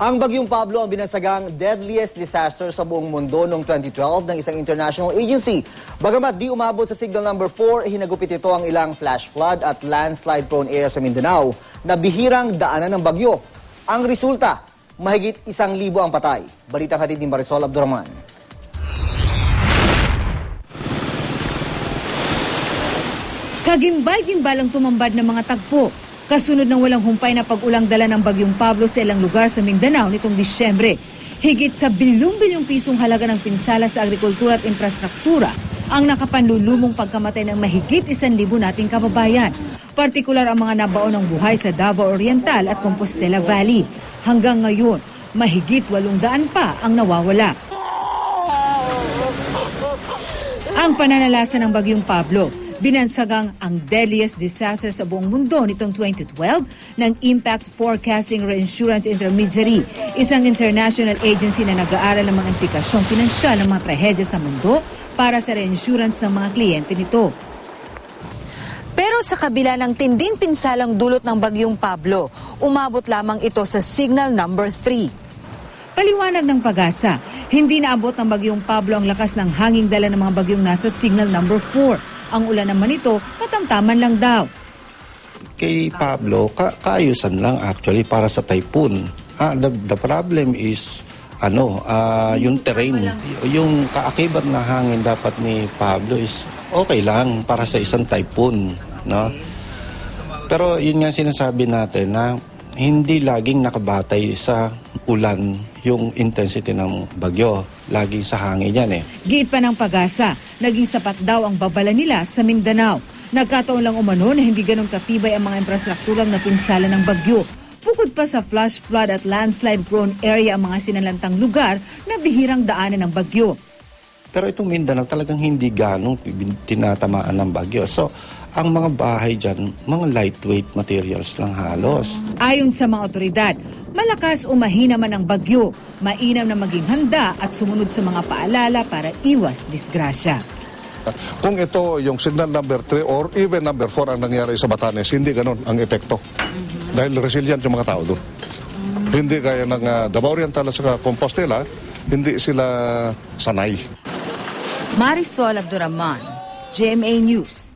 Ang Bagyong Pablo ang binansagang deadliest disaster sa buong mundo noong 2012 ng isang international agency. Bagamat di umabot sa signal number 4, hinagupit ito ang ilang flash flood at landslide-prone area sa Mindanao na bihirang daanan ng bagyo. Ang resulta, mahigit 1,000 ang patay. Balitang hatid ni Marisol Abdurrahman. Kagimbal-gimbal ang tumambad ng mga tagpo. Kasunod ng walang humpay na pag-ulang dala ng Bagyong Pablo sa ilang lugar sa Mindanao nitong Disyembre. Higit sa bilyong-bilyong pisong halaga ng pinsala sa agrikultura at infrastruktura ang nakapanlulumong pagkamatay ng mahigit 1,000 nating kababayan. Partikular ang mga nabaon ng buhay sa Davao Oriental at Compostela Valley. Hanggang ngayon, mahigit 800 pa ang nawawala. Ang pananalasa ng Bagyong Pablo, binansagang ang deadliest disaster sa buong mundo nitong 2012 ng Impacts Forecasting Reinsurance Intermediary, isang international agency na nag-aaral ng mga implikasyong pinansyal ng mga trahedya sa mundo para sa reinsurance ng mga kliyente nito. Pero sa kabila ng tinding pinsalang dulot ng Bagyong Pablo, umabot lamang ito sa signal number 3. Paliwanag ng Pag-asa, hindi naabot ng Bagyong Pablo ang lakas ng hanging dala ng mga bagyong nasa signal number 4. Ang ulan naman ito, katamtaman lang daw. Kay Pablo, kaayusan lang actually para sa typhoon. The problem is yung terrain. Yung kaakibat na hangin dapat ni Pablo is okay lang para sa isang typhoon, no? Pero yun nga sinasabi natin na hindi laging nakabatay sa ulan yung intensity ng bagyo. Laging sa hangin yan eh. Giit pa ng Pag-asa, naging sapat daw ang babala nila sa Mindanao. Nagkataon lang umano na hindi ganun katibay ang mga infrastrukturang napinsala ng bagyo. Bukod pa sa flash flood at landslide-prone area ang mga sinalantang lugar na bihirang daanan ng bagyo. Pero itong Mindanao talagang hindi ganong tinatamaan ng bagyo. So, ang mga bahay dyan, mga lightweight materials lang halos. Ayon sa mga otoridad, malakas o mahina man ang bagyo, mainam na maging handa at sumunod sa mga paalala para iwas disgrasya. Kung ito yung signal number 3 or even number 4 ang nangyari sa Batanes, hindi ganon ang epekto. Dahil resilient yung mga tao doon. Hindi gaya ng Davao Oriental at saka Compostela, hindi sila sanay. Marisol Abdurrahman, GMA News.